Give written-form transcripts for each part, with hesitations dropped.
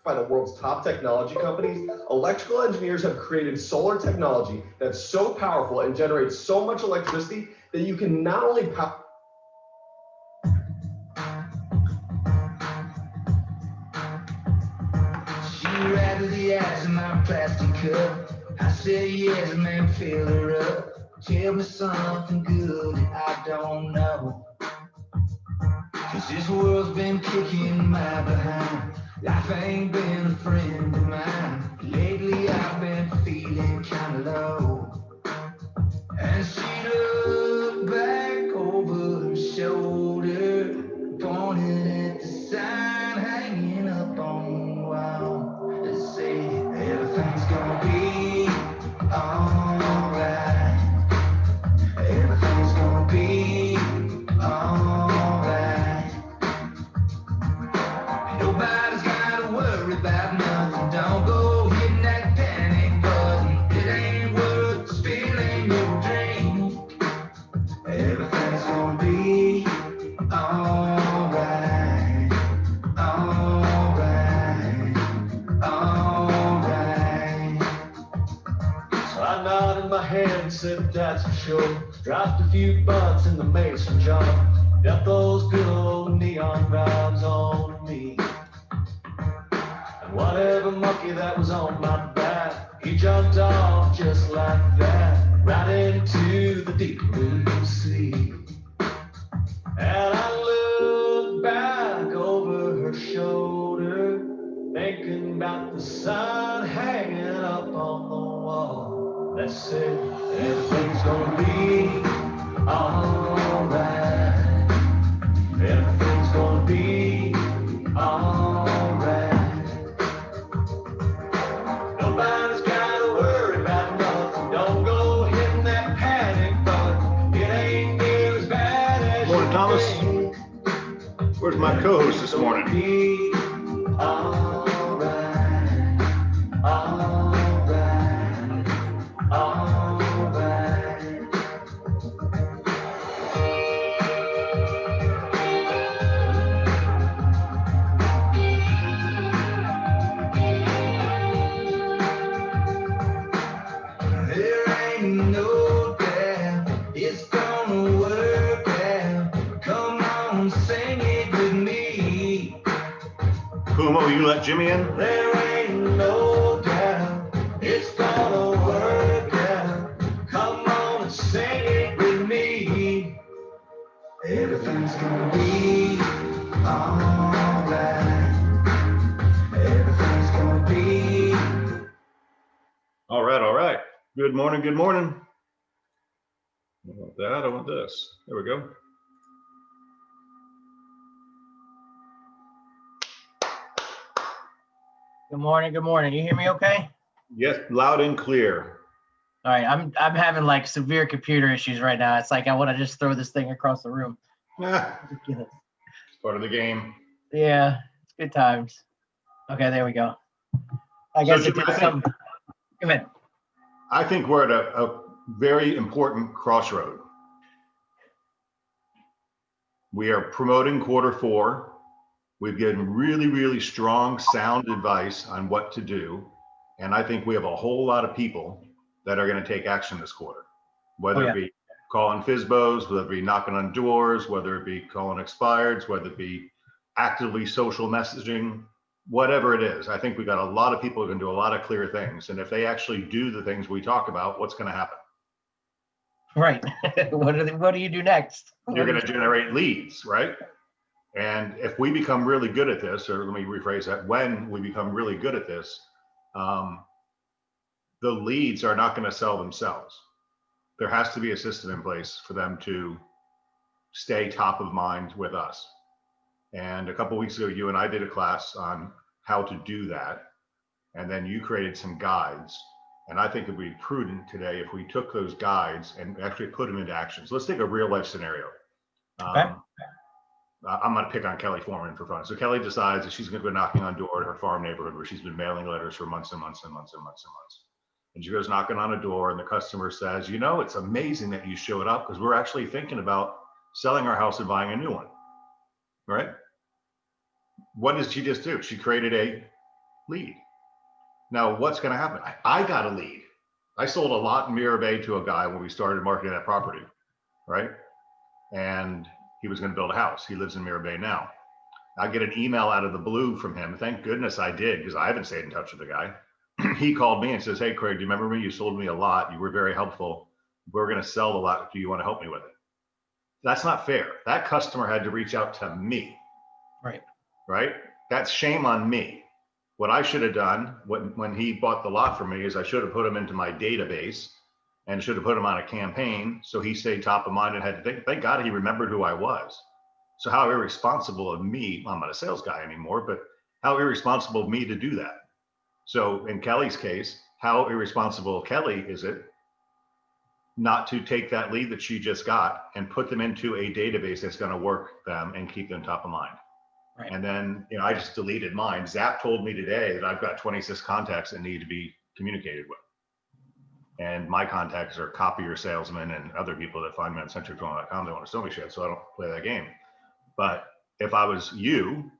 by the world's top technology companies, electrical engineers have created solar technology that's so powerful and generates so much electricity that you can not only power. She rattled the eyes in my plastic cup. I said, yes, man, fill her up. Tell me something good that I don't know. 'Cause this world's been kicking my behind. Life ain't been a friend of mine. Lately I've been feeling kinda low. And she looked back over her shoulder, pointed at the sign hanging up on the wall that said everything's gonna be alright. Everything's gonna be alright. Nobody's gotta worry about nothing. Don't go hitting that panic button. It ain't worth spilling your dreams. Everything's gonna be alright. Alright. Alright. So I nodded my head and said, that's for sure. Dropped a few bucks in the mason jar. Got those good old neon vibes on me. And whatever monkey that was on my back, he jumped off just like that, right into the deep blue sea. And I looked back over her shoulder, thinking about the sign hanging up on the wall that said everything's gonna be alright. Everything's gonna be alright. Nobody's gotta worry about nothing. Don't go hitting that panic button. It ain't near as bad as Morning, you Thomas. think. Where's my co-host this morning? Be alright, alright, alright. There ain't no doubt it's gonna work out. Come on, sing it with me. Kumo, you let Jimmy in? There ain't no doubt it's gonna work out. Come on and sing it with me. Everything's gonna be alright. Everything's gonna be. All right, all right. Good morning, good morning. I want that, I want this. There we go. Good morning. Good morning. You hear me okay? Yes, loud and clear. All right. I'm having like severe computer issues right now. It's like I want to just throw this thing across the room. Ah, Ridiculous. it's part of the game. Yeah, it's good times. Okay, there we go. I guess Jim, it did some. Come in. I think we're at a very important crossroad. We are promoting Q4. We've given really, really strong, sound advice on what to do. And I think we have a whole lot of people that are going to take action this quarter, whether it be calling FSBOs, whether it be knocking on doors, whether it be calling expireds, whether it be actively social messaging, whatever it is. I think we got a lot of people who can do a lot of clear things. And if they actually do the things we talk about, what's going to happen? Right. What do you do next? You're going to generate leads, right? And if we become really good at this, or let me rephrase that, when we become really good at this, the leads are not going to sell themselves. There has to be a system in place for them to stay top of mind with us. And a couple of weeks ago, you and I did a class on how to do that. And then you created some guides. And I think it'd be prudent today if we took those guides and actually put them into action. So let's take a real life scenario. Okay. I'm going to pick on Kelly Foreman for fun. So Kelly decides that she's going to go knocking on door in her farm neighborhood where she's been mailing letters for months and months and months and months and months. And she goes knocking on a door and the customer says, you know, it's amazing that you showed up because we're actually thinking about selling our house and buying a new one, right? What did she just do? She created a lead. Now, what's going to happen? I got a lead. I sold a lot in Mirror Bay to a guy when we started marketing that property, right? And he was going to build a house. He lives in Mirror Bay now. I get an email out of the blue from him. Thank goodness I did, because I haven't stayed in touch with the guy. He called me and says, "Hey, Craig, do you remember me? You sold me a lot. You were very helpful. We're going to sell the lot. Do you want to help me with it?" That's not fair. That customer had to reach out to me. Right. Right? That's shame on me. What I should have done when he bought the lot from me is I should have put him into my database and should have put him on a campaign so he stayed top of mind and had to think. Thank God he remembered who I was. So how irresponsible of me, I'm not a sales guy anymore, but how irresponsible of me to do that. So in Kelly's case, how irresponsible Kelly is it not to take that lead that she just got and put them into a database that's going to work them and keep them top of mind. Right. And then, I just deleted mine. Zap told me today that I've got 26 contacts that need to be communicated with. And my contacts are copier salesmen and other people that find me on centricdwelling.com. They want to sell me shit, so I don't play that game. But if I was you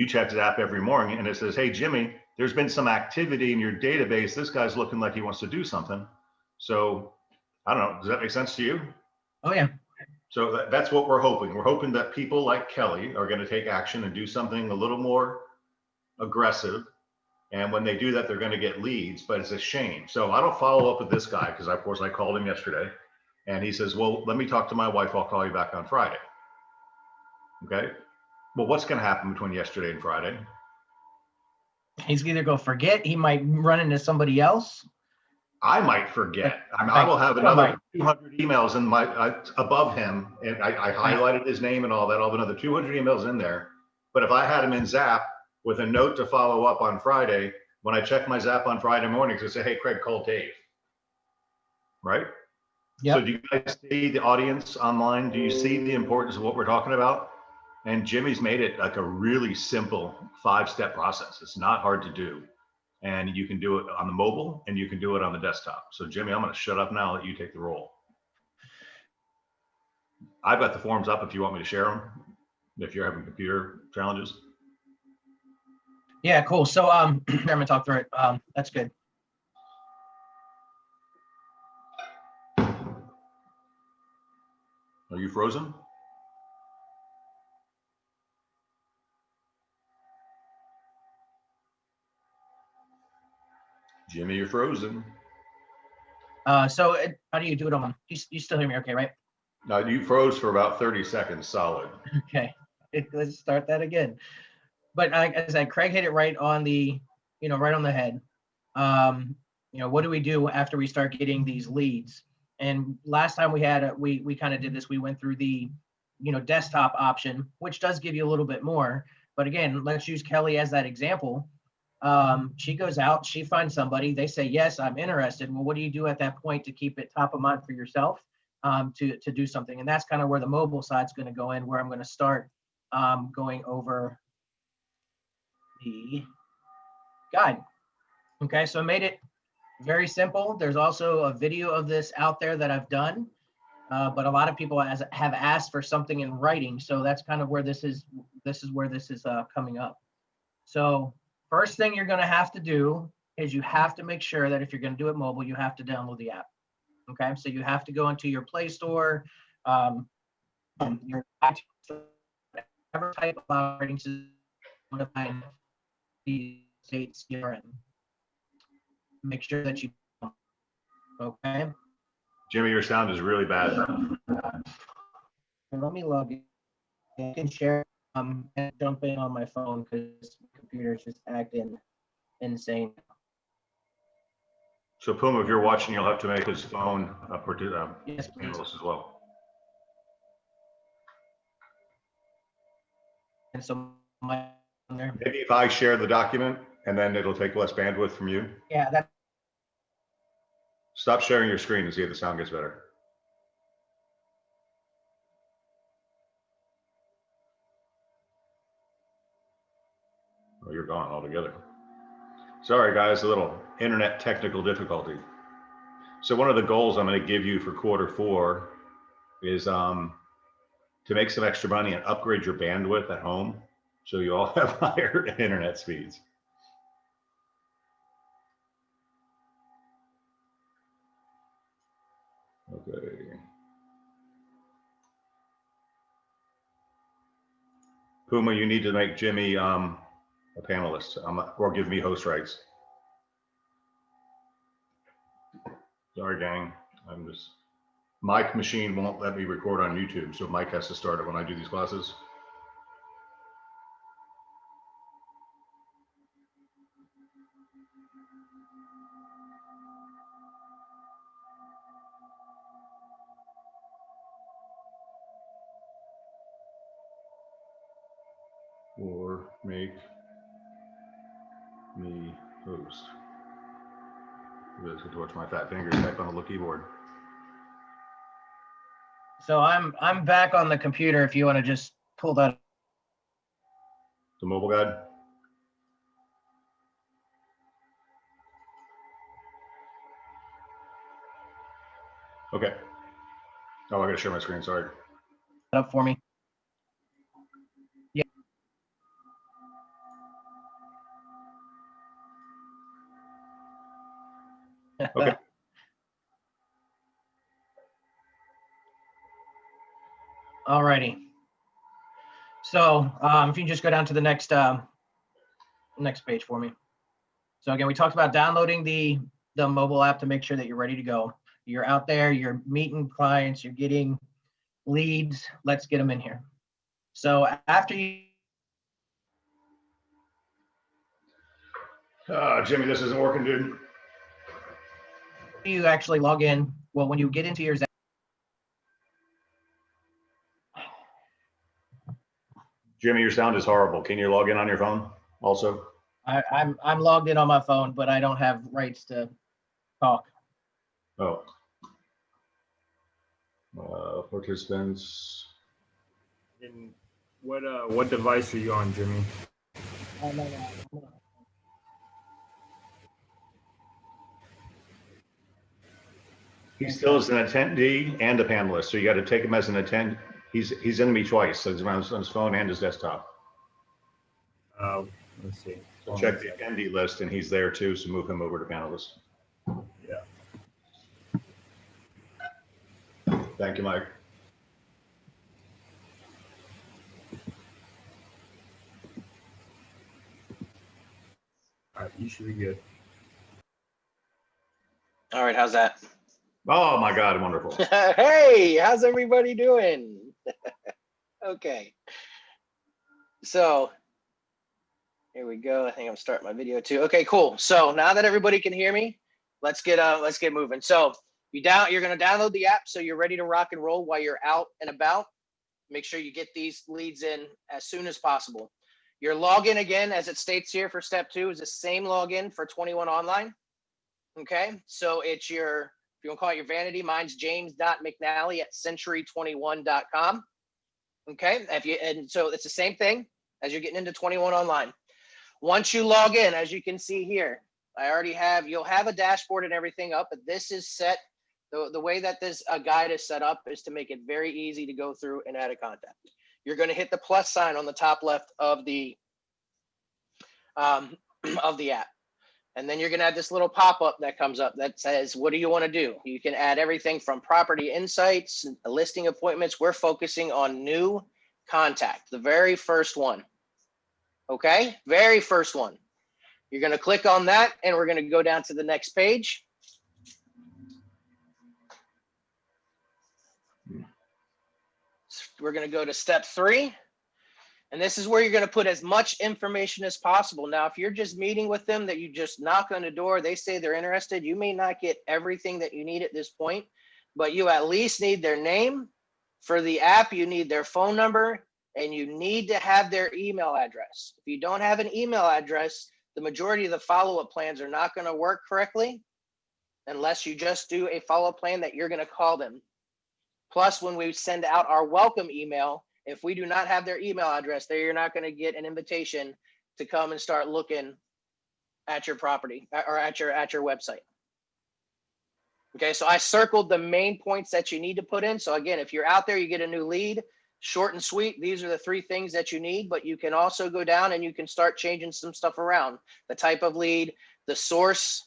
check Zap every morning and it says, "Hey, Jimmy, there's been some activity in your database. This guy's looking like he wants to do something." So I don't know. Does that make sense to you? Oh yeah. So that's what we're hoping. We're hoping that people like Kelly are going to take action and do something a little more aggressive. And when they do that, they're going to get leads, but it's a shame. So I don't follow up with this guy because, of course, I called him yesterday and he says, "Well, let me talk to my wife. I'll call you back on Friday." Okay. Well, what's going to happen between yesterday and Friday? He's either going to forget, he might run into somebody else. I might forget. I will have another 200 emails in my above him, and I highlighted his name and all that. I'll have another 200 emails in there. But if I had him in Zap with a note to follow up on Friday, when I check my Zap on Friday morning, to say, "Hey, Craig, call Dave." Right? Yep. So do you guys see the audience online? Do you see the importance of what we're talking about? And Jimmy's made it like a really simple 5-step process. It's not hard to do. And you can do it on the mobile and you can do it on the desktop. So Jimmy, I'm going to shut up now and let you take the role. I've got the forms up if you want me to share them, if you're having computer challenges. Yeah, cool. So I'm gonna talk through it. That's good. Are you frozen? Jimmy, you're frozen. How do you do it on? You still hear me okay, right? No, you froze for about 30 seconds solid. Okay, let's start that again. But like I said, Craig hit it right on the, right on the head. What do we do after we start getting these leads? And last time we had we kind of did this. We went through the, desktop option, which does give you a little bit more. But again, let's use Kelly as that example. She goes out, she finds somebody, they say, "Yes, I'm interested." Well, what do you do at that point to keep it top of mind for yourself, to do something? And that's kind of where the mobile side's going to go in, where I'm going to start going over the guide. Okay, so I made it very simple. There's also a video of this out there that I've done, but a lot of people have asked for something in writing. So that's kind of where this is where this is coming up. So first thing you're going to have to do is you have to make sure that if you're going to do it mobile, you have to download the app. Okay, so you have to go into your Play Store, your iTunes, whatever type of operating system to find the states you're in. Make sure that you, okay. Jimmy, your sound is really bad. Let me log in. I can share and jump in on my phone because the computer is just acting insane. So Puma, if you're watching, you'll have to make his phone Yes, please. panelist as well. And so my there. Maybe if I share the document and then it'll take less bandwidth from you. Yeah, that. Stop sharing your screen to see if the sound gets better. Oh, you're gone altogether. Sorry, guys, a little internet technical difficulty. So one of the goals I'm going to give you for Q4 is to make some extra money and upgrade your bandwidth at home so you all have higher internet speeds. Okay. Puma, you need to make Jimmy a panelist, or give me host rights. Sorry, gang. My machine won't let me record on YouTube, so Mike has to start it when I do these classes. Or make me host. You guys get to watch my fat fingers type on the little keyboard. So I'm back on the computer if you want to just pull that. The mobile guide. Okay. Oh, I gotta share my screen, sorry. Up for me. Yeah. Okay. Alrighty. So if you can just go down to the next page for me. So again, we talked about downloading the mobile app to make sure that you're ready to go. You're out there, you're meeting clients, you're getting leads. Let's get them in here. So after Jimmy, this isn't working, dude. you actually log in, well, when you get into your Jimmy, your sound is horrible. Can you log in on your phone also? I'm logged in on my phone, but I don't have rights to talk. Oh. Participants. And what device are you on, Jimmy? He still is an attendee and a panelist, so you got to take him as an attend. He's in me twice, so he's on his phone and his desktop. Let's see. So check the attendee list, and he's there too. So move him over to panelist. Yeah. Thank you, Mike. All right, you should be good. All right, how's that? Oh my God, wonderful. Hey, how's everybody doing? Okay. So here we go. I think I'm starting my video too. Okay, cool. So now that everybody can hear me, let's get moving. So you're gonna download the app so you're ready to rock and roll while you're out and about. Make sure you get these leads in as soon as possible. Your login, again, as it states here for step 2, is the same login for 21 Online. Okay, so it's your, if you want to call it your vanity, mine's james.mcnally@century21.com. Okay, and so it's the same thing as you're getting into 21 Online. Once you log in, as you can see here, you'll have a dashboard and everything up, but this is set. The way that this guide is set up is to make it very easy to go through and add a contact. You're going to hit the plus sign on the top left of the app. And then you're going to have this little pop-up that comes up that says, what do you want to do? You can add everything from property insights, listing appointments. We're focusing on new contact, the very first one. Okay, very first one. You're going to click on that, and we're going to go down to the next page. We're going to go to step 3. And this is where you're going to put as much information as possible. Now, if you're just meeting with them, that you just knock on the door, they say they're interested, you may not get everything that you need at this point, but you at least need their name. For the app, you need their phone number, and you need to have their email address. If you don't have an email address, the majority of the follow-up plans are not going to work correctly unless you just do a follow-up plan that you're going to call them. Plus, when we send out our welcome email, if we do not have their email address there, you're not going to get an invitation to come and start looking at your property or at your website. Okay, so I circled the main points that you need to put in. So again, if you're out there, you get a new lead, short and sweet. These are the 3 things that you need, but you can also go down and you can start changing some stuff around. The type of lead, the source,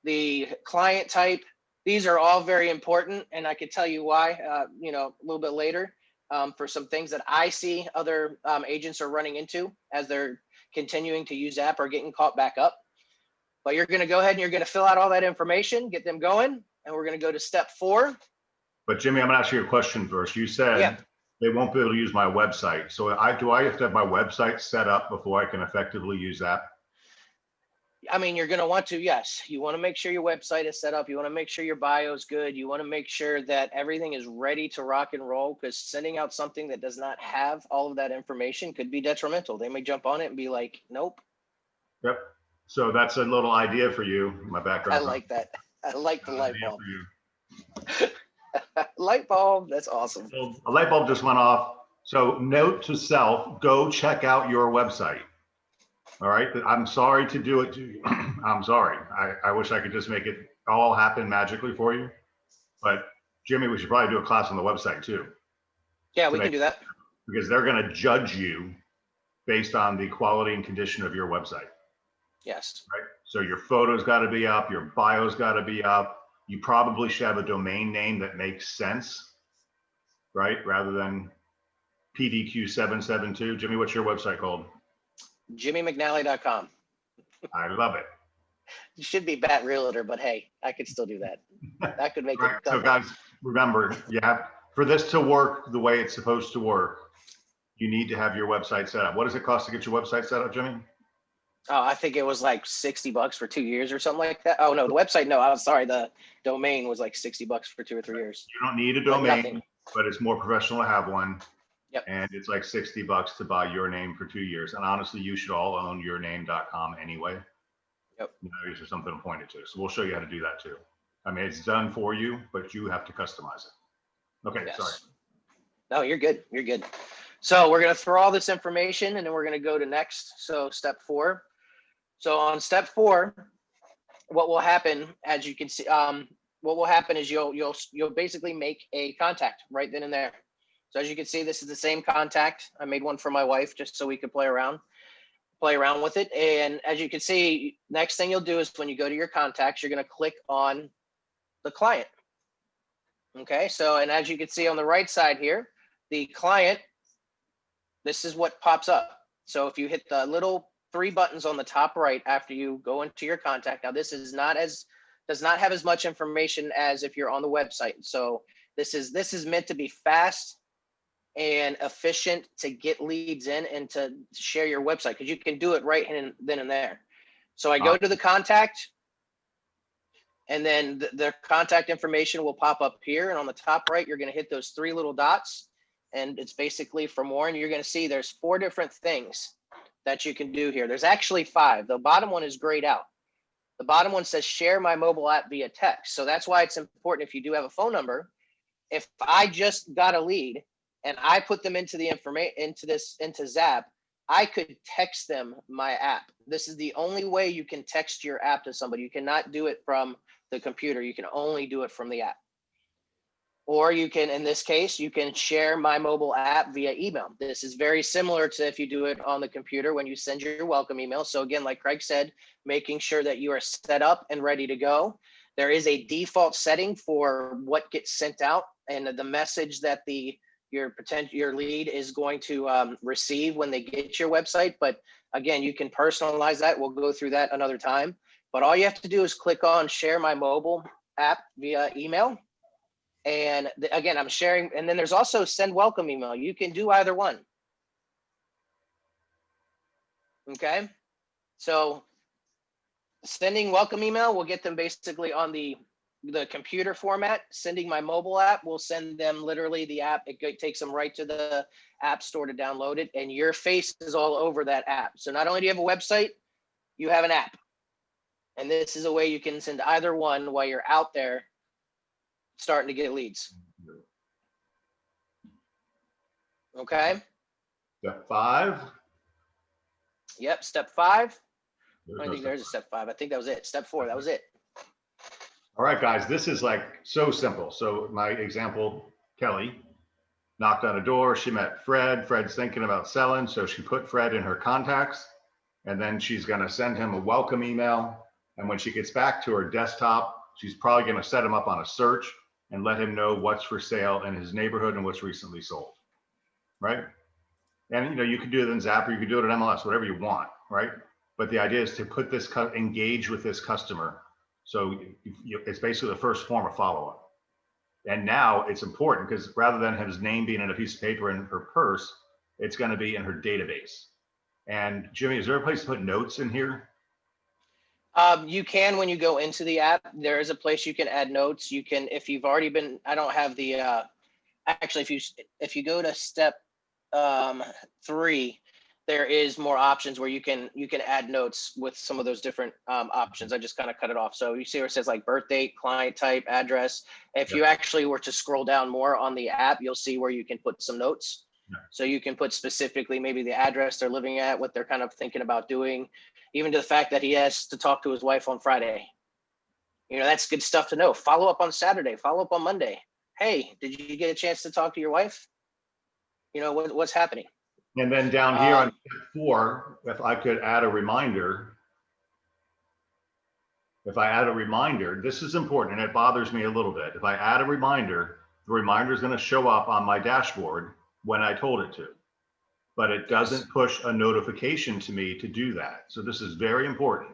the client type, these are all very important, and I could tell you why, you know, a little bit later, for some things that I see other agents are running into as they're continuing to use app or getting caught back up. But you're going to go ahead and you're going to fill out all that information, get them going, and we're going to go to step 4. But Jimmy, I'm gonna ask you a question first. You said Yeah. they won't be able to use my website. So do I have to have my website set up before I can effectively use that? I mean, you're going to want to, yes. You want to make sure your website is set up. You want to make sure your bio is good. You want to make sure that everything is ready to rock and roll, because sending out something that does not have all of that information could be detrimental. They may jump on it and be like, nope. Yep. So that's a little idea for you. My background. I like that. I like the light Idea bulb. for you. Light bulb. That's awesome. So a light bulb just went off. So note to self, go check out your website. All right. I'm sorry to do it to you. I'm sorry. I wish I could just make it all happen magically for you. But Jimmy, we should probably do a class on the website too, Yeah, we can do that. because they're going to judge you based on the quality and condition of your website. Yes. Right. So your photos got to be up, your bio's got to be up. You probably should have a domain name that makes sense, right? Rather than PDQ772. Jimmy, what's your website called? JimmyMcNally.com. I love it. You should be Bat Realtor, but hey, I could still do that. That could make Right. it. So guys, remember, for this to work the way it's supposed to work, you need to have your website set up. What does it cost to get your website set up, Jimmy? Oh, I think it was like $60 for 2 years or something like that. Oh no, the website. No, I'm sorry. The domain was like $60 for 2 or 3 years. You don't need a Like domain, nothing. but it's more professional to have one. Yep. And it's like $60 to buy your name for 2 years. And honestly, you should all own yourname.com anyway. Yep. You know, it's something to point it to. So we'll show you how to do that too. I mean, it's done for you, but you have to customize it. Okay, Yes. sorry. No, you're good. You're good. So we're going to throw all this information and then we're going to go to next. So step 4. So on step 4, what will happen, as you can see, what will happen is you'll basically make a contact right then and there. So as you can see, this is the same contact. I made one for my wife just so we could play around with it. And as you can see, next thing you'll do is when you go to your contacts, you're going to click on the client. Okay. So, and as you can see on the right side here, the client, this is what pops up. So if you hit the little 3 buttons on the top right after you go into your contact, now this is does not have as much information as if you're on the website. So this is meant to be fast and efficient to get leads in and to share your website, because you can do it right then and there. So I go to the contact, and then the contact information will pop up here. And on the top right, you're going to hit those 3 little dots, and it's basically for more. And you're going to see there's 4 different things that you can do here. There's actually 5. The bottom one is grayed out. The bottom one says share my mobile app via text. So that's why it's important, if you do have a phone number, if I just got a lead and I put them into the information into Zap, I could text them my app. This is the only way you can text your app to somebody. You cannot do it from the computer. You can only do it from the app. Or you can, in this case, you can share my mobile app via email. This is very similar to if you do it on the computer when you send your welcome email. So again, like Craig said, making sure that you are set up and ready to go. There is a default setting for what gets sent out and the message that your lead is going to receive when they get your website. But again, you can personalize that. We'll go through that another time. But all you have to do is click on share my mobile app via email. And again, I'm sharing, and then there's also send welcome email. You can do either one. Okay. So sending welcome email will get them basically on the computer format. Sending my mobile app will send them literally the app. It takes them right to the app store to download it, and your face is all over that app. So not only do you have a website, you have an app. And this is a way you can send either one while you're out there starting to get leads. Okay. Step 5. Yep. Step 5. There's I no think step there's a step 5. I think that was it. Step 4. That was it. All right, guys, this is like so simple. So my example, Kelly knocked on a door. She met Fred. Fred's thinking about selling. So she put Fred in her contacts, and then she's going to send him a welcome email. And when she gets back to her desktop, she's probably going to set him up on a search and let him know what's for sale in his neighborhood and what's recently sold, right? And you know, you could do it in Zapper, you could do it in MLS, whatever you want, right? But the idea is to put this, engage with this customer. So it's basically the first form of follow-up. And now it's important because rather than his name being in a piece of paper in her purse, it's going to be in her database. And Jimmy, is there a place to put notes in here? You can, when you go into the app, there is a place you can add notes. You can, if you've already been, I don't have the, actually, if you go to step 3, there is more options where you can add notes with some of those different options. I just kind of cut it off. So you see where it says like birth date, client type, address. If you actually were to scroll down more on the app, you'll see where you can put some notes. So you can put specifically maybe the address they're living at, what they're kind of thinking about doing, even to the fact that he has to talk to his wife on Friday. You know, that's good stuff to know. Follow up on Saturday, follow up on Monday. Hey, did you get a chance to talk to your wife? You know, what's happening? And then down here on step 4, if I could add a reminder, this is important and it bothers me a little bit. If I add a reminder, the reminder is going to show up on my dashboard when I told it to, but it doesn't push a notification to me to do that. So this is very important.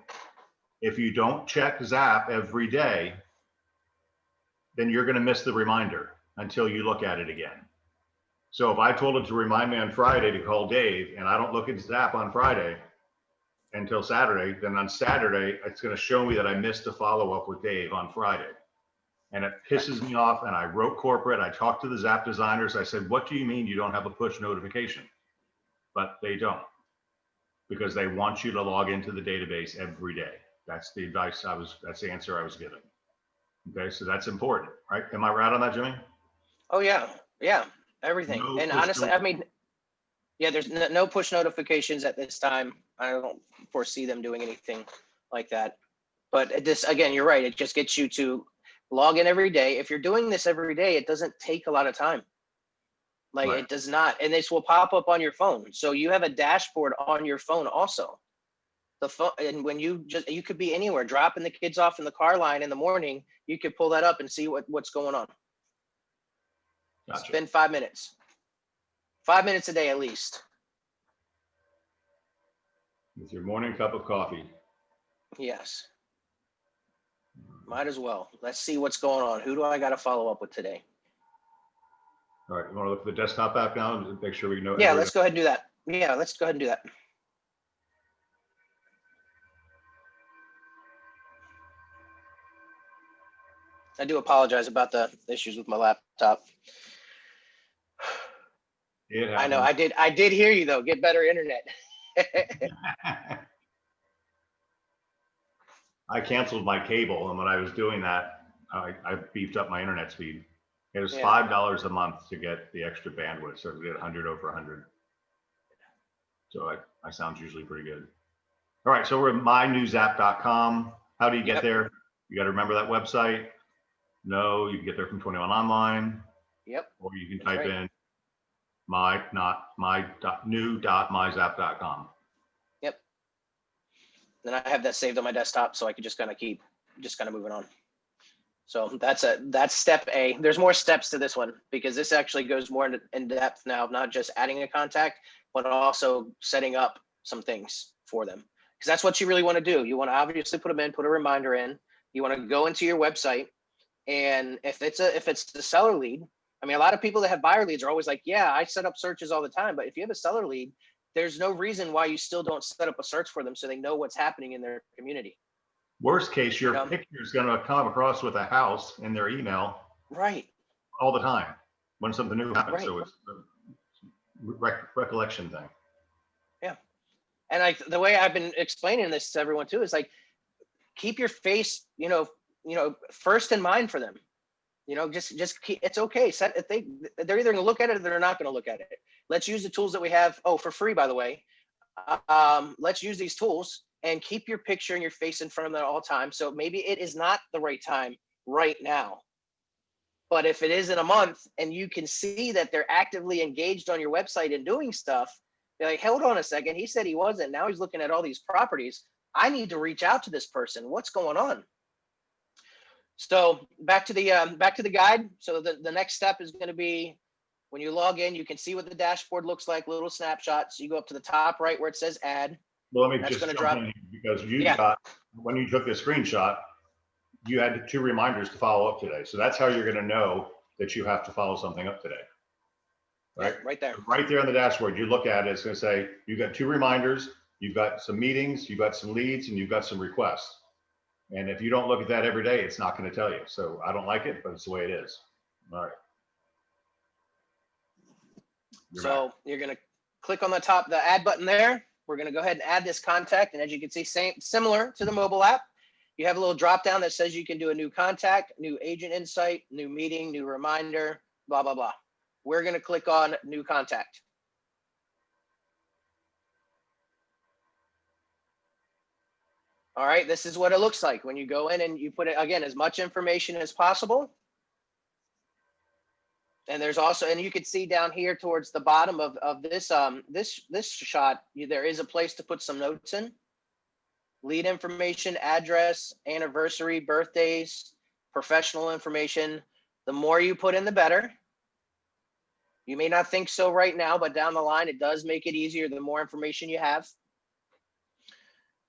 If you don't check Zap every day, then you're going to miss the reminder until you look at it again. So if I told it to remind me on Friday to call Dave and I don't look at Zap on Friday until Saturday, then on Saturday, it's going to show me that I missed a follow-up with Dave on Friday. And it pisses me off. And I wrote corporate, I talked to the Zap designers. I said, what do you mean you don't have a push notification? But they don't, because they want you to log into the database every day. That's the advice that's the answer I was given. Okay, so that's important, right? Am I right on that, Jimmy? Oh yeah, yeah. Everything. No and push honestly, I mean, yeah, there's no push notifications at this time. I don't foresee them doing anything like that. But this, again, you're right. It just gets you to log in every day. If you're doing this every day, it doesn't take a lot of time. Like Right. It does not. And this will pop up on your phone. So you have a dashboard on your phone also. The phone, and when you could be anywhere, dropping the kids off in the car line in the morning, you could pull that up and see what's going on. Gotcha. Spend 5 minutes. 5 minutes a day at least. With your morning cup of coffee. Yes. Might as well. Let's see what's going on. Who do I got to follow up with today? All right, you want to look at the desktop app now and make sure we know? Yeah, let's go ahead and do that. Yeah, let's go ahead and do that. I do apologize about the issues with my laptop. I know. I did hear you though. Get better internet. I canceled my cable, and when I was doing that, I beefed up my internet speed. It was $5 a month to get the extra bandwidth, so to get 100 over 100. So I sound usually pretty good. All right, so we're at mynewzap.com. How do you get there? You got to remember that website. No, you can get there from 21 Online. Yep. Or you can type in new.myzap.com. Yep. Then I have that saved on my desktop, so I could just kind of keep moving on. So that's step A. There's more steps to this one because this actually goes more in depth now, not just adding a contact, but also setting up some things for them. Because that's what you really want to do. You want to obviously put them in, put a reminder in. You want to go into your website, and if it's the seller lead, I mean, a lot of people that have buyer leads are always like, yeah, I set up searches all the time. But if you have a seller lead, there's no reason why you still don't set up a search for them so they know what's happening in their community. Worst case, your picture is going to come across with a house in their email. Right. All the time when something new happens. Right. So it's a recollection thing. Yeah. And the way I've been explaining this to everyone too is like, keep your face, first in mind for them. Just keep, it's okay. They're either going to look at it or they're not going to look at it. Let's use the tools that we have. Oh, for free, by the way. Let's use these tools and keep your picture and your face in front of them at all times. So maybe it is not the right time right now. But if it is in a month and you can see that they're actively engaged on your website and doing stuff, they're like, hold on a second. He said he wasn't. Now he's looking at all these properties. I need to reach out to this person. What's going on? So back to the guide. So the next step is going to be when you log in, you can see what the dashboard looks like, little snapshots. You go up to the top right where it says add. Well, let me That's just gonna jump drop- in here because you Yeah. got, when you took this screenshot, you had 2 reminders to follow up today. So that's how you're going to know that you have to follow something up today. Right? Yeah, right there. Right there on the dashboard, you look at it, it's going to say, you've got 2 reminders, you've got some meetings, you've got some leads, and you've got some requests. And if you don't look at that every day, it's not going to tell you. So I don't like it, but it's the way it is. All right. You're back. So you're going to click on the top, the add button there. We're going to go ahead and add this contact. And as you can see, similar to the mobile app, you have a little drop down that says you can do a new contact, new agent insight, new meeting, new reminder, blah, blah, blah. We're going to click on new contact. All right, this is what it looks like when you go in and you put it, again, as much information as possible. And there's also, and you can see down here towards the bottom of this this shot, there is a place to put some notes in. Lead information, address, anniversary, birthdays, professional information. The more you put in, the better. You may not think so right now, but down the line, it does make it easier the more information you have.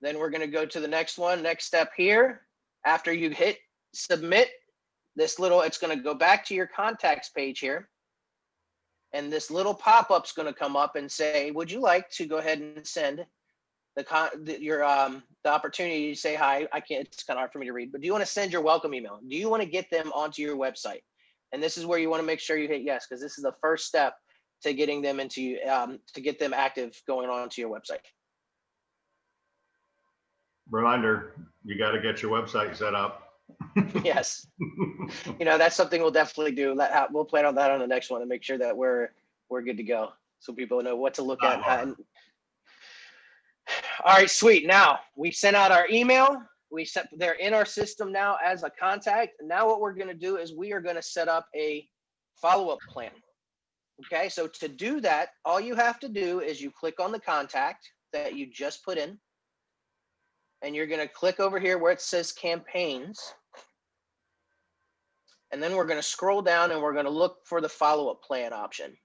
Then we're going to go to the next one. Next step here, after you hit submit, this little, it's going to go back to your contacts page here. And this little pop-up's going to come up and say, would you like to go ahead and send the opportunity to say hi? I can't, it's kind of hard for me to read, but do you want to send your welcome email? Do you want to get them onto your website? And this is where you want to make sure you hit yes, because this is the first step to getting them into, to get them active going on to your website. Reminder, you got to get your website set up. Yes. You know, that's something we'll definitely do. We'll plan on that on the next one and make sure that we're good to go. So people know what to look at. All right, sweet. Now we sent out our email. They're in our system now as a contact. Now what we're going to do is we are going to set up a follow-up plan. Okay, so to do that, all you have to do is you click on the contact that you just put in. And you're going to click over here where it says campaigns. And then we're going to scroll down and we're going to look for the follow-up plan option.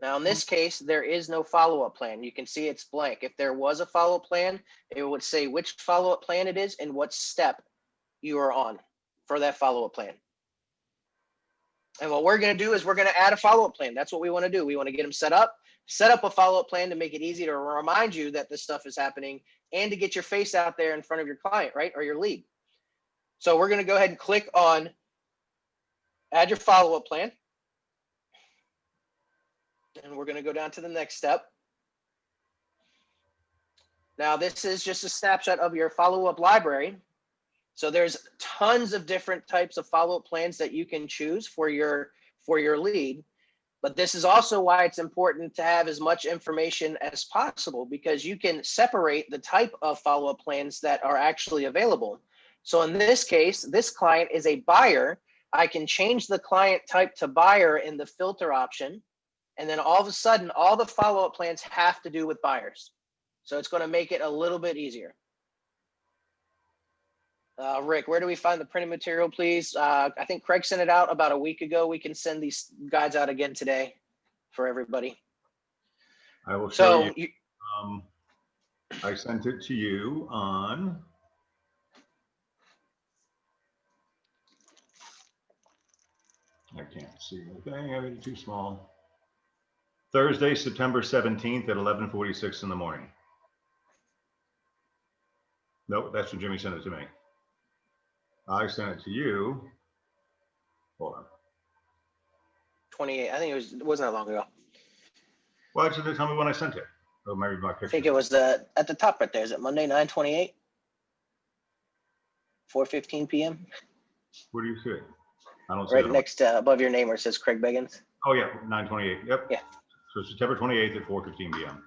Now, in this case, there is no follow-up plan. You can see it's blank. If there was a follow-up plan, it would say which follow-up plan it is and what step you are on for that follow-up plan. And what we're going to do is we're going to add a follow-up plan. That's what we want to do. We want to get them set up a follow-up plan to make it easy to remind you that this stuff is happening and to get your face out there in front of your client, right? Or your lead. So we're going to go ahead and click on add your follow-up plan. And we're going to go down to the next step. Now, this is just a snapshot of your follow-up library. So there's tons of different types of follow-up plans that you can choose for your lead. But this is also why it's important to have as much information as possible, because you can separate the type of follow-up plans that are actually available. So in this case, this client is a buyer. I can change the client type to buyer in the filter option. And then all of a sudden, all the follow-up plans have to do with buyers. So it's going to make it a little bit easier. Rick, where do we find the printed material, please? I think Craig sent it out about a week ago. We can send these guides out again today for everybody. I will show So you. I sent it to you on. I can't see the thing. I made it too small. Thursday, September 17th at 11:46 in the morning. Nope, that's when Jimmy sent it to me. I sent it to you. Hold on. 28. I think it wasn't that long ago. Well, actually, tell me when I sent it. Oh, maybe my picture. I think it was at the top right there. Is it Monday, 9/28? 4:15 p.m. Where do you see it? I don't see Right it. next above your name where it says Craig Beggins. Oh, yeah, 9/28. Yep. Yeah. So September 28th at 4:15 p.m.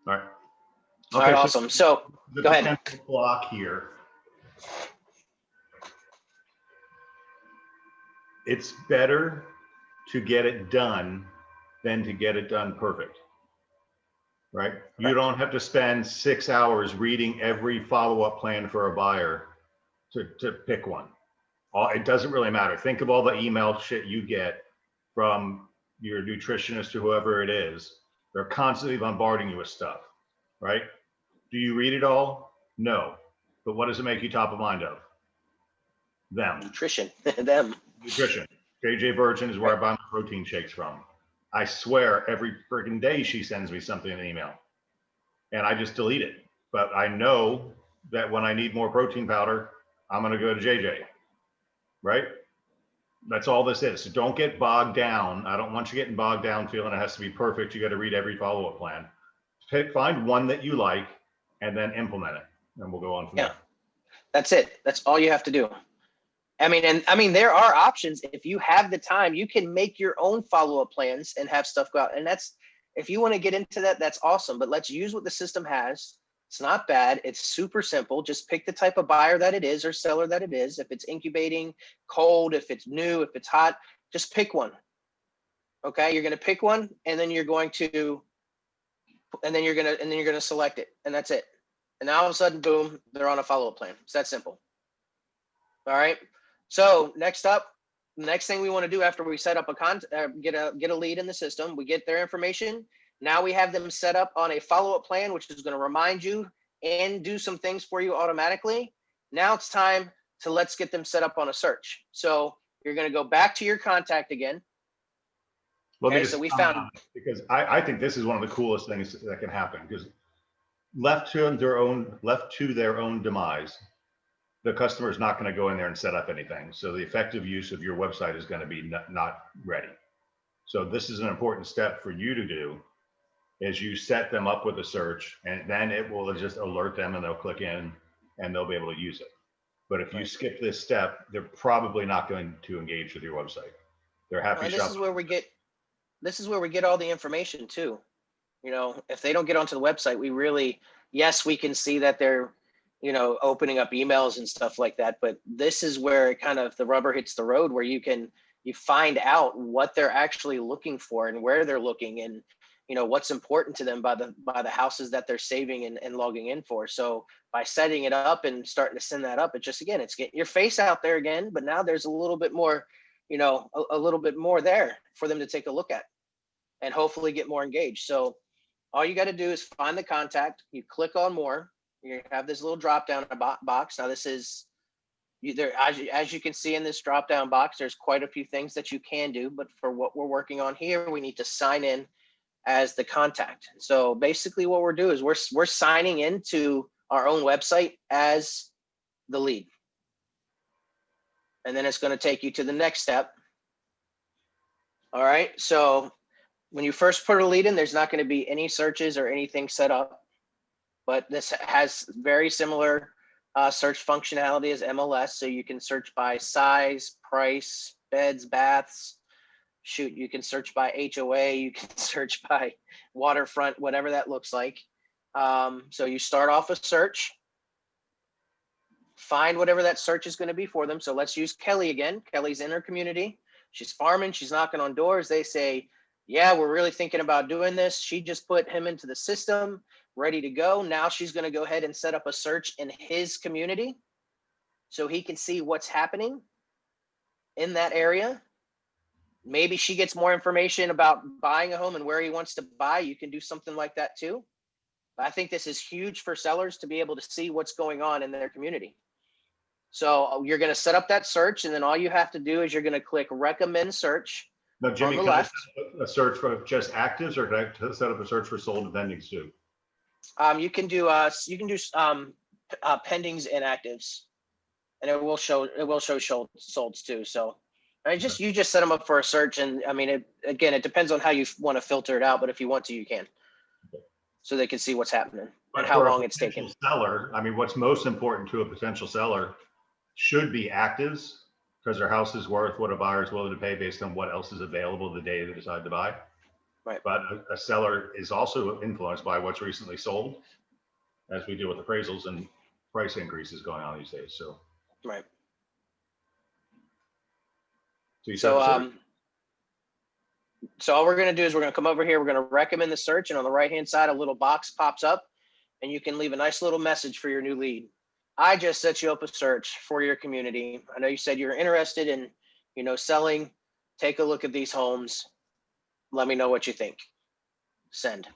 All right. All right, awesome. So the go ahead. potential block here. It's better to get it done than to get it done perfect. right? You don't have to spend 6 hours reading every follow-up plan for a buyer to pick one. It doesn't really matter. Think of all the email shit you get from your nutritionist or whoever it is. They're constantly bombarding you with stuff, right? Do you read it all? No. But what does it make you top of mind of? Them. Nutrition, them. Nutrition. JJ Virgin is where I buy my protein shakes from. I swear every freaking day she sends me something in an email and I just delete it. But I know that when I need more protein powder, I'm going to go to JJ, right? That's all this is. So don't get bogged down. I don't want you getting bogged down feeling it has to be perfect. You got to read every follow-up plan. Find one that you like and then implement it. And we'll go on from there. That's it. That's all you have to do. I mean, there are options. If you have the time, you can make your own follow-up plans and have stuff go out. And if you want to get into that, that's awesome. But let's use what the system has. It's not bad. It's super simple. Just pick the type of buyer that it is or seller that it is. If it's incubating, cold, if it's new, if it's hot, just pick one. Okay, you're going to pick one, and then you're going to select it, and that's it. And now all of a sudden, boom, they're on a follow-up plan. It's that simple. All right. So next up, the next thing we want to do after we set up get a lead in the system, we get their information. Now we have them set up on a follow-up plan, which is going to remind you and do some things for you automatically. Now it's time to let's get them set up on a search. So you're going to go back to your contact again. Okay, so we found, because I think this is one of the coolest things that can happen, because left to their own demise, the customer is not going to go in there and set up anything. So the effective use of your website is going to be not ready. So this is an important step for you to do, is you set them up with a search, and then it will just alert them and they'll click in and they'll be able to use it. But if you skip this step, they're probably not going to engage with your website. They're happy. This is where we get all the information too. You know, if they don't get onto the website, we can see that they're, opening up emails and stuff like that. But this is where kind of the rubber hits the road, where you find out what they're actually looking for and where they're looking, and what's important to them by the houses that they're saving and logging in for. So by setting it up and starting to send that up, it's getting your face out there again. But now there's a little bit more, a little bit more there for them to take a look at and hopefully get more engaged. So all you got to do is find the contact. You click on more. You have this little drop down box. Now this is there, as you can see in this drop down box, there's quite a few things that you can do. But for what we're working on here, we need to sign in as the contact. So basically what we're doing is we're signing into our own website as the lead. And then it's going to take you to the next step. All right. So when you first put a lead in, there's not going to be any searches or anything set up, but this has very similar search functionality as MLS. So you can search by size, price, beds, baths. Shoot, you can search by HOA, you can search by waterfront, whatever that looks like. So you start off a search, find whatever that search is going to be for them. So let's use Kelly again. Kelly's in her community. She's farming. She's knocking on doors. They say, yeah, we're really thinking about doing this. She just put him into the system, ready to go. Now she's going to go ahead and set up a search in his community so he can see what's happening in that area. Maybe she gets more information about buying a home and where he wants to buy. You can do something like that too. But I think this is huge for sellers to be able to see what's going on in their community. So you're going to set up that search, and then all you have to do is you're going to click recommend search. Now, Jimmy, on the can left. I set up a search for just actives, or can I set up a search for sold and pendings too? You can do pendings and actives, and it will show solds too. So you just set them up for a search, and I mean, it depends on how you want to filter it out. But if you want to, you can, so they can see what's happening and how long it's taking. Seller, I mean, what's most important to a potential seller should be actives, because their house is worth what a buyer is willing to pay based on what else is available the day they decide to buy. Right. But a seller is also influenced by what's recently sold, as we deal with appraisals and price increases going on these days. So. Right. So So all we're going to do is we're going to come over here. We're going to recommend the search, and on the right-hand side, a little box pops up, and you can leave a nice little message for your new lead. I just set you up a search for your community. I know you said you're interested in, selling. Take a look at these homes. Let me know what you think. Send.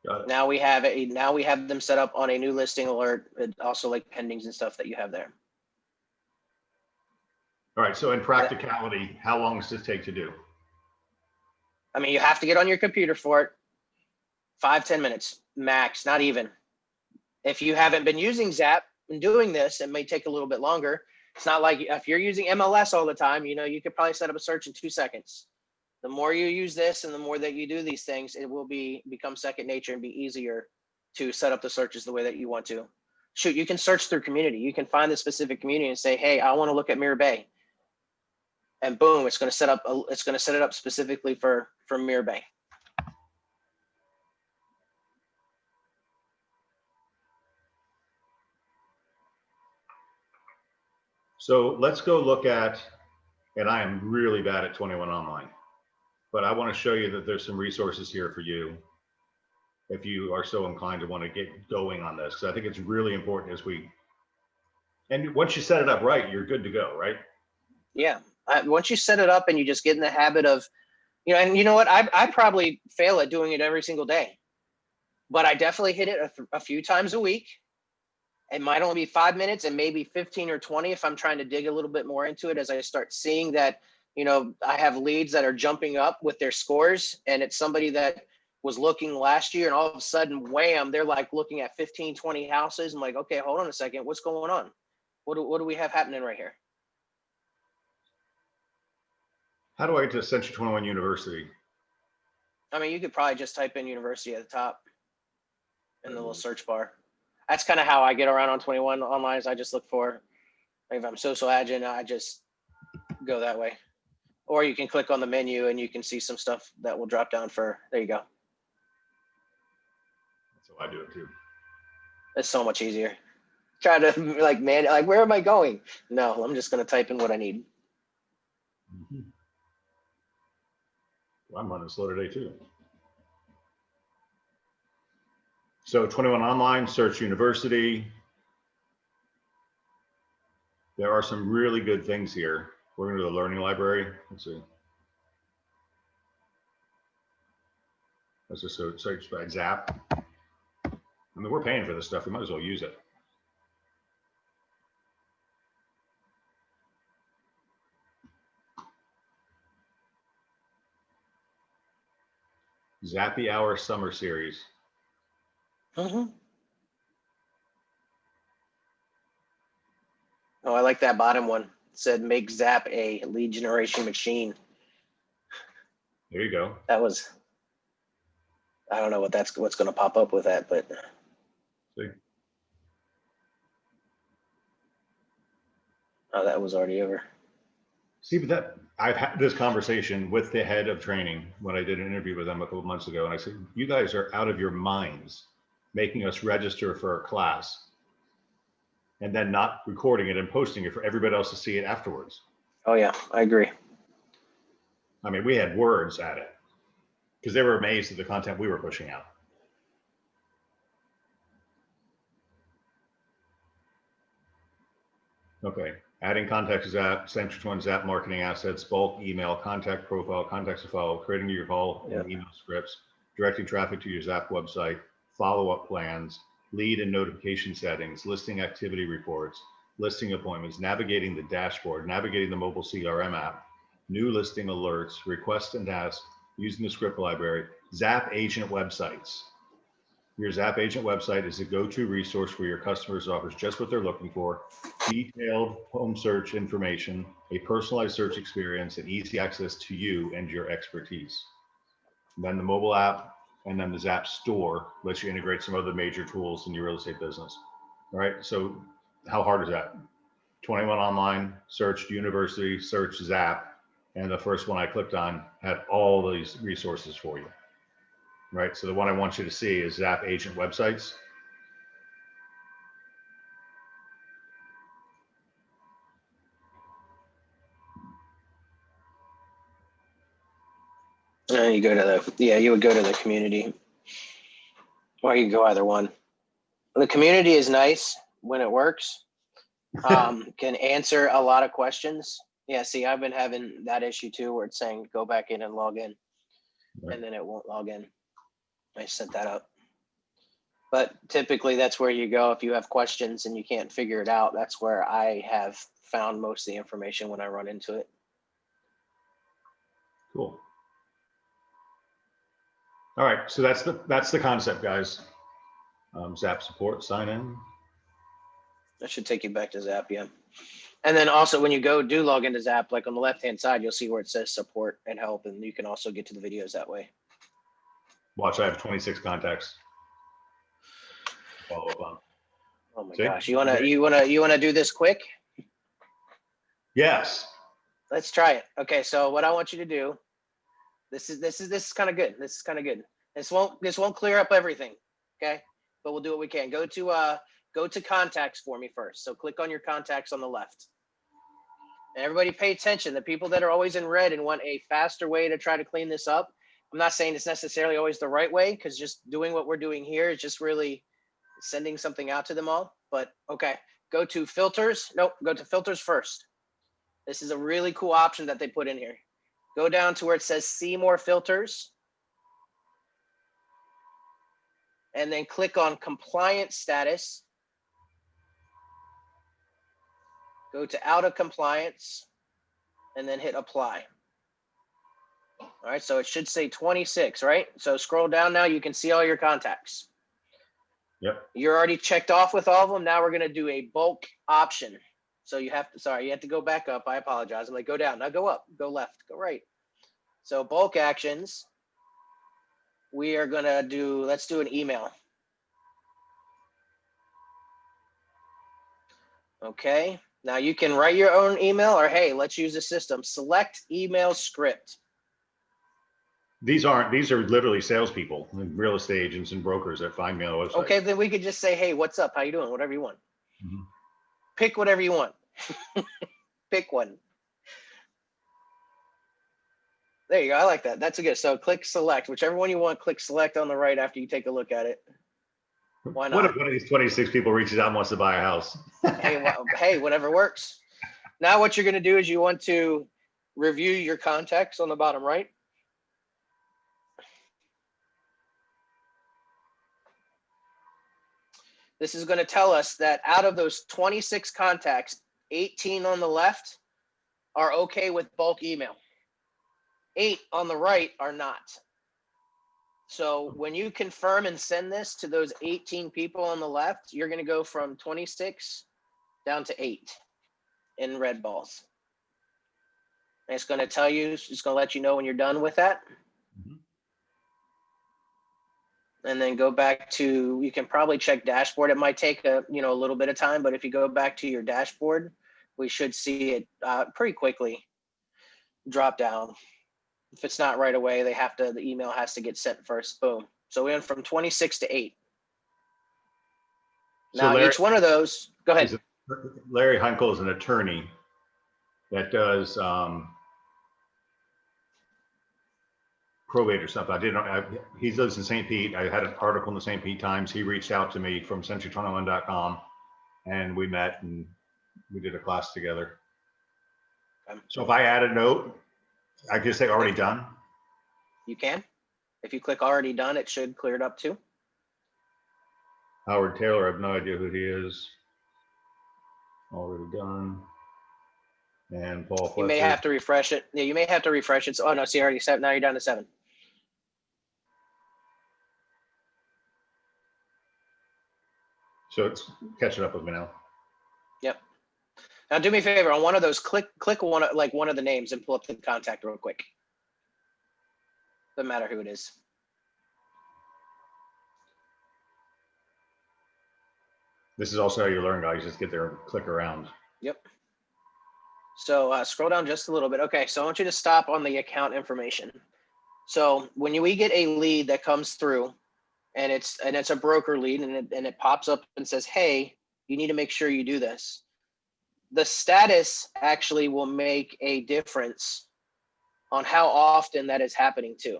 Got it. Now we have them set up on a new listing alert, and also like pendings and stuff that you have there. All right. So in practicality, how long does this take to do? I mean, you have to get on your computer for it. 5-10 minutes max, not even. If you haven't been using Zap and doing this, it may take a little bit longer. It's not like if you're using MLS all the time, you could probably set up a search in 2 seconds. The more you use this and the more that you do these things, it will become second nature and be easier to set up the searches the way that you want to. Shoot, you can search through community. You can find the specific community and say, hey, I want to look at Mirror Bay. And boom, it's going to set it up specifically for Mirror Bay. So let's go look at, and I am really bad at 21 Online, but I want to show you that there's some resources here for you if you are so inclined to want to get going on this. So I think it's really important and once you set it up right, you're good to go, right? Yeah. Once you set it up and you just get in the habit of, and you know what, I probably fail at doing it every single day, but I definitely hit it a few times a week. It might only be 5 minutes and maybe 15 or 20 if I'm trying to dig a little bit more into it, as I start seeing that, I have leads that are jumping up with their scores, and it's somebody that was looking last year and all of a sudden, wham, they're like looking at 15, 20 houses. I'm like, okay, hold on a second. What's going on? What do we have happening right here? How do I get to Century 21 University? I mean, you could probably just type in university at the top in the little search bar. That's kind of how I get around on 21 Online, is I just look for, like, if I'm social agent, I just go that way. Or you can click on the menu and you can see some stuff that will drop down there you go. That's how I do it too. It's so much easier. Try to where am I going? No, I'm just going to type in what I need. Mm-hmm. Well, I'm running slow today too. So 21 Online, search university. There are some really good things here. We're going to the learning library. Let's see. Let's just search by Zap. I mean, we're paying for this stuff. We might as well use it. Zappy Hour Summer Series. Mm-hmm. Oh, I like that bottom one. It said make Zap a lead generation machine. There you go. I don't know what's going to pop up with that, but. See? Oh, that was already over. See, but I've had this conversation with the head of training when I did an interview with them a couple of months ago. And I said, you guys are out of your minds making us register for a class and then not recording it and posting it for everybody else to see it afterwards. Oh yeah, I agree. I mean, we had words at it because they were amazed at the content we were pushing out. Okay, adding contact Zap, Century 21 Zap marketing assets, bulk email, contact profile, contacts to follow, creating your call and email scripts, directing traffic to your Zap website, follow-up plans, lead and notification settings, listing activity reports, listing appointments, navigating the dashboard, navigating the mobile CRM app, new listing alerts, request and ask, using the script library, Zap agent websites. Your Zap agent website is a go-to resource where your customers offers just what they're looking for: detailed home search information, a personalized search experience, and easy access to you and your expertise. And then the mobile app, and then the Zap store lets you integrate some other major tools in your real estate business. All right, so how hard is that? 21 Online, searched university, search Zap, and the first one I clicked on had all these resources for you. Right, so the one I want you to see is Zap agent websites. You go to you would go to the community, or you can go either one. The community is nice when it works. Can answer a lot of questions. Yeah, see, I've been having that issue too, where it's saying go back in and log in, Right. and then it won't log in. I set that up. But typically that's where you go if you have questions and you can't figure it out. That's where I have found most of the information when I run into it. Cool. All right, so that's the concept, guys. Zap support, sign in. That should take you back to Zap, yeah. And then also when you do log into Zap, like on the left-hand side, you'll see where it says support and help, and you can also get to the videos that way. Watch, I have 26 contacts. Follow up on. Oh my See? gosh, you wanna do this quick? Yes. Let's try it. Okay, so what I want you to do, this is kind of good. This is kind of good. This won't clear up everything, okay? But we'll do what we can. Go to contacts for me first. So click on your contacts on the left. And everybody pay attention. The people that are always in red and want a faster way to try to clean this up. I'm not saying it's necessarily always the right way, because just doing what we're doing here is just really sending something out to them all. But okay, go to filters. Nope, go to filters first. This is a really cool option that they put in here. Go down to where it says see more filters. And then click on compliance status. Go to out of compliance and then hit apply. All right, so it should say 26, right? So scroll down now, you can see all your contacts. Yep. You're already checked off with all of them. Now we're gonna do a bulk option. So you have to go back up. I apologize. I'm like, go down, now go up, go left, go right. So bulk actions, we are gonna let's do an email. Okay, now you can write your own email, or hey, let's use the system. Select email script. These are literally salespeople, real estate agents and brokers that find me on the website. Okay, then we could just say, hey, what's up? How you doing? Whatever you want. Mhm. Pick whatever you want. Pick one. There you go. I like that. That's a good. So click select, whichever one you want. Click select on the right after you take a look at it. Why not? What if one of these 26 people reaches out and wants to buy a house? Hey, whatever works. Now what you're going to do is you want to review your contacts on the bottom right. This is going to tell us that out of those 26 contacts, 18 on the left are okay with bulk email. 8 on the right are not. So when you confirm and send this to those 18 people on the left, you're going to go from 26 down to 8 in red balls. And it's going to tell you, it's going to let you know when you're done with that. Mhm. And then go back to, you can probably check dashboard. It might take a little bit of time, but if you go back to your dashboard, we should see it pretty quickly drop down. If it's not right away, the email has to get sent first. Boom. So we went from 26 to 8. So Now each one of those, go ahead. Larry Hunkel is an attorney that does probate or something. He lives in St. Pete. I had an article in the St. Pete Times. He reached out to me from century21.com and we met and we did a class together. So if I add a note, I can just say already done. You can. If you click already done, it should clear it up too. Howard Taylor, I have no idea who he is. Already done. And Paul Fletcher. You may have to refresh it. Yeah, you may have to refresh it. So, oh no, see, already 7. Now you're down to 7. So it's catching up with me now. Yep. Now do me a favor, on one of those, click one of the names and pull up the contact real quick. Doesn't matter who it is. This is also how you learn, guys. Just get there and click around. Yep. So scroll down just a little bit. Okay, so I want you to stop on the account information. So when we get a lead that comes through, and it's a broker lead, and it pops up and says, hey, you need to make sure you do this. The status actually will make a difference on how often that is happening too.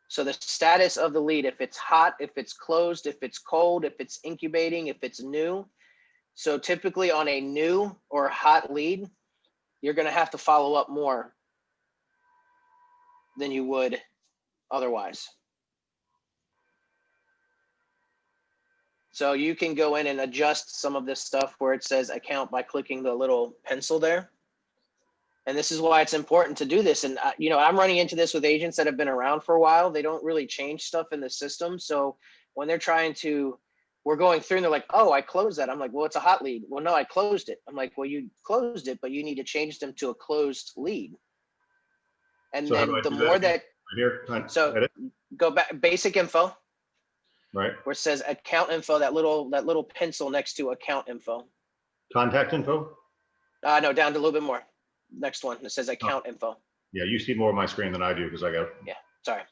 So the status of the lead, if it's hot, if it's closed, if it's cold, if it's incubating, if it's new. So typically on a new or hot lead, you're going to have to follow up more than you would otherwise. So you can go in and adjust some of this stuff where it says account by clicking the little pencil there. And this is why it's important to do this. And, you know, I'm running into this with agents that have been around for a while. They don't really change stuff in the system. So when they're trying to, we're going through and they're like, oh, I closed that. I'm like, well, it's a hot lead. Well, no, I closed it. I'm like, well, you closed it, but you need to change them to a closed lead. And So how then do I the do more that? that, Right here. so Edit. go back, basic info, Right. where it says account info, that little pencil next to account info. Contact info. No, down to a little bit more. Next one, it says account info. Yeah, you see more of my screen than I do because I got. Yeah, sorry.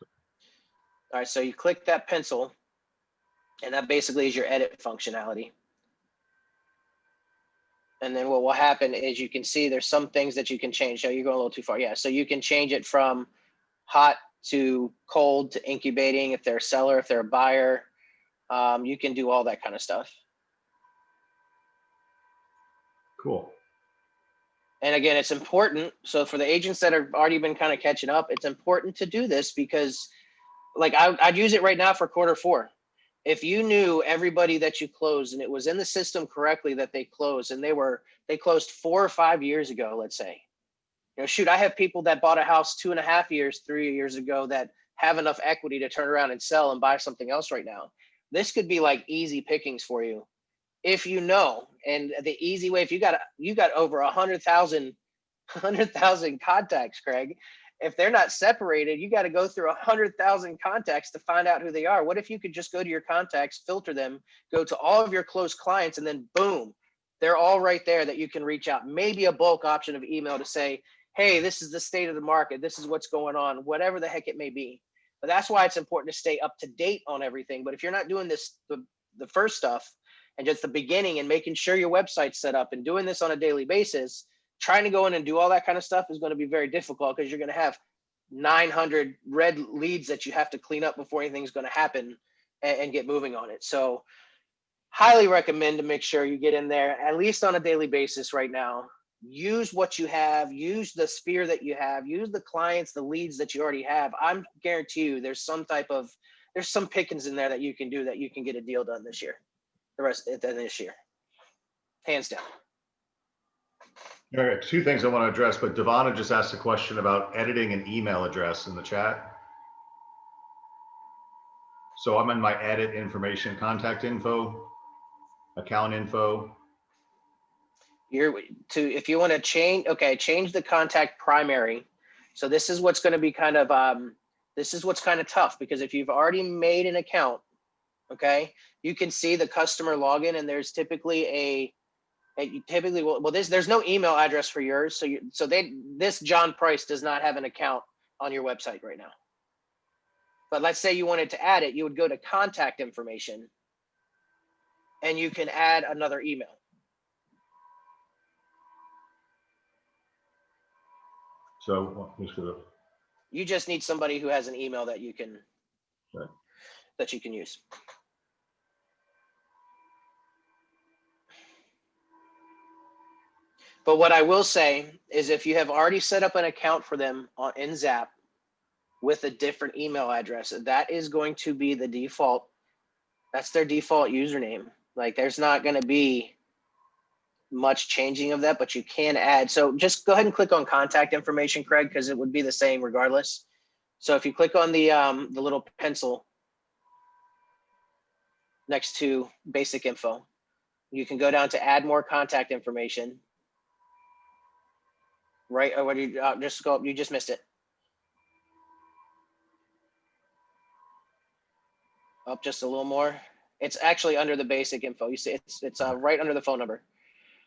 All right, so you click that pencil, and that basically is your edit functionality. And then what will happen is you can see there's some things that you can change. Oh, you're going a little too far. Yeah, so you can change it from hot to cold to incubating if they're a seller, if they're a buyer. You can do all that kind of stuff. Cool. And again, it's important. So for the agents that have already been kind of catching up, it's important to do this because like I'd use it right now for Q4. If you knew everybody that you closed and it was in the system correctly that they closed and they closed 4 or 5 years ago, let's say, you know, shoot, I have people that bought a house 2.5 years, 3 years ago that have enough equity to turn around and sell and buy something else right now. This could be like easy pickings for you. If you know, and the easy way, if you got over 100,000 contacts, Craig, if they're not separated, you got to go through 100,000 contacts to find out who they are. What if you could just go to your contacts, filter them, go to all of your close clients, and then boom, they're all right there that you can reach out. Maybe a bulk option of email to say, hey, this is the state of the market. This is what's going on, whatever the heck it may be. But that's why it's important to stay up to date on everything. But if you're not doing this, the first stuff, and just the beginning and making sure your website's set up and doing this on a daily basis, trying to go in and do all that kind of stuff is going to be very difficult because you're going to have 900 red leads that you have to clean up before anything's going to happen and get moving on it. So highly recommend to make sure you get in there at least on a daily basis right now. Use what you have, use the sphere that you have, use the clients, the leads that you already have. I'm guarantee you there's some pickings in there that you can do that you can get a deal done this year. The rest of this year, hands down. All right, 2 things I want to address, but Devonna just asked a question about editing an email address in the chat. So I'm in my edit information, contact info, account info. If you want to change the contact primary. So this is what's going to be kind of tough because if you've already made an account, okay, you can see the customer login and there's typically there's no email address for yours. So this John Price does not have an account on your website right now. But let's say you wanted to add it, you would go to contact information and you can add another email. So you just need somebody who has an email that you can right. that you can use. But what I will say is if you have already set up an account for them in Zap with a different email address, that is going to be the default. That's their default username. Like there's not going to be much changing of that, but you can add. So just go ahead and click on contact information, Craig, because it would be the same regardless. So if you click on the little pencil next to basic info, you can go down to add more contact information. Right, or what do you just go up? You just missed it. Up just a little more. It's actually under the basic info. You see, it's right under the phone number.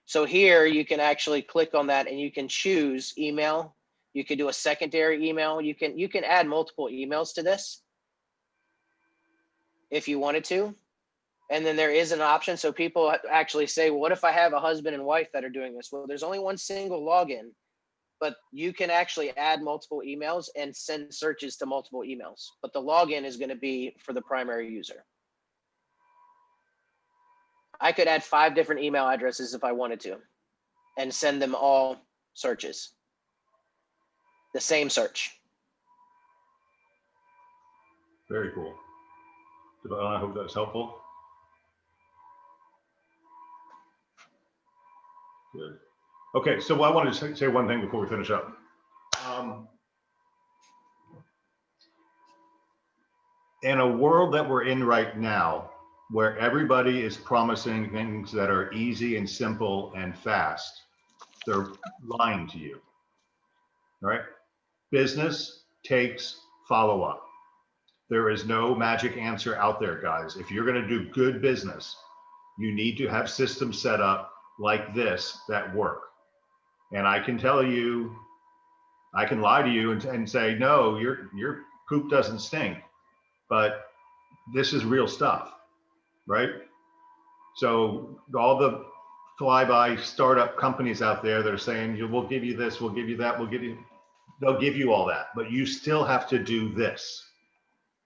So here you can actually click on that and you can choose email. You can do a secondary email. You can add multiple emails to this if you wanted to. And then there is an option. So people actually say, well, what if I have a husband and wife that are doing this? Well, there's only one single login but you can actually add multiple emails and send searches to multiple emails. But the login is going to be for the primary user. I could add 5 different email addresses if I wanted to and send them all searches. The same search. Very cool. I hope that's helpful. Good. Okay, so I wanted to say one thing before we finish up. In a world that we're in right now, where everybody is promising things that are easy and simple and fast, they're lying to you. All right? Business takes follow-up. There is no magic answer out there, guys. If you're going to do good business, you need to have systems set up like this that work. And I can tell you, I can lie to you and say, no, your poop doesn't stink, but this is real stuff, right? So all the flyby startup companies out there that are saying, we'll give you this, we'll give you that, they'll give you all that, but you still have to do this.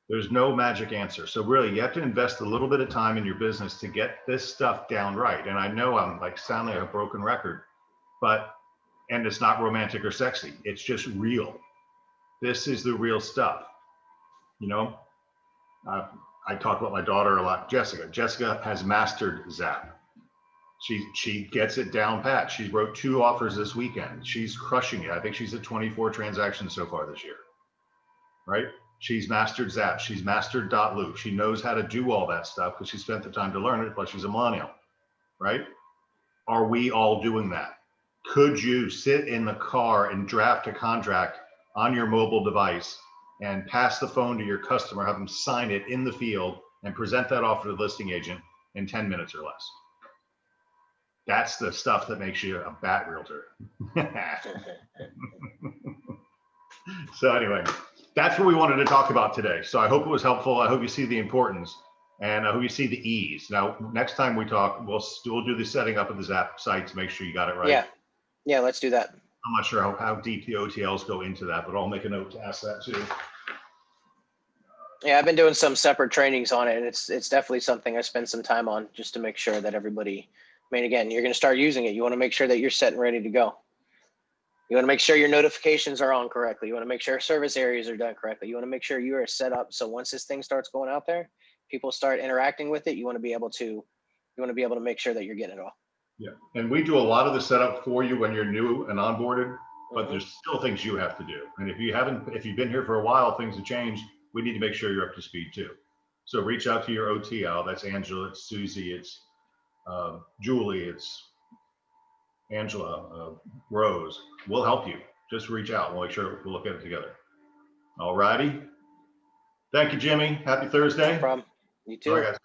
There's no magic answer. So really, you have to invest a little bit of time in your business to get this stuff down right. And I know I'm like sounding like a broken record, and it's not romantic or sexy. It's just real. This is the real stuff. You know, I talk about my daughter a lot, Jessica. Jessica has mastered Zap. She gets it down pat. She wrote 2 offers this weekend. She's crushing it. I think she's at 24 transactions so far this year, right? She's mastered Zap. She's mastered Dotloop. She knows how to do all that stuff because she spent the time to learn it, plus she's a millennial, right? Are we all doing that? Could you sit in the car and draft a contract on your mobile device and pass the phone to your customer, have them sign it in the field and present that off to the listing agent in 10 minutes or less? That's the stuff that makes you a bat realtor. So anyway, that's what we wanted to talk about today. So I hope it was helpful. I hope you see the importance, and I hope you see the ease. Now, next time we talk, we'll do the setting up of the Zap site to make sure you got it right. Yeah, let's do that. I'm not sure how deep the OTLs go into that, but I'll make a note to ask that too. Yeah, I've been doing some separate trainings on it, and it's definitely something I spend some time on just to make sure that everybody, I mean, again, you're going to start using it. You want to make sure that you're set and ready to go. You want to make sure your notifications are on correctly. You want to make sure service areas are done correctly. You want to make sure you are set up. So once this thing starts going out there, people start interacting with it. You want to be able to make sure that you're getting it all. Yeah, and we do a lot of the setup for you when you're new and onboarded, but there's still things you have to do. And if you've been here for a while, things have changed. We need to make sure you're up to speed too. So reach out to your OTL. That's Angela, it's Susie, it's Julie, it's Angela, Rose. We'll help you. Just reach out. We'll make sure we'll look at it together. All righty. Thank you, Jimmy. Happy Thursday. No problem. You too. All right, guys.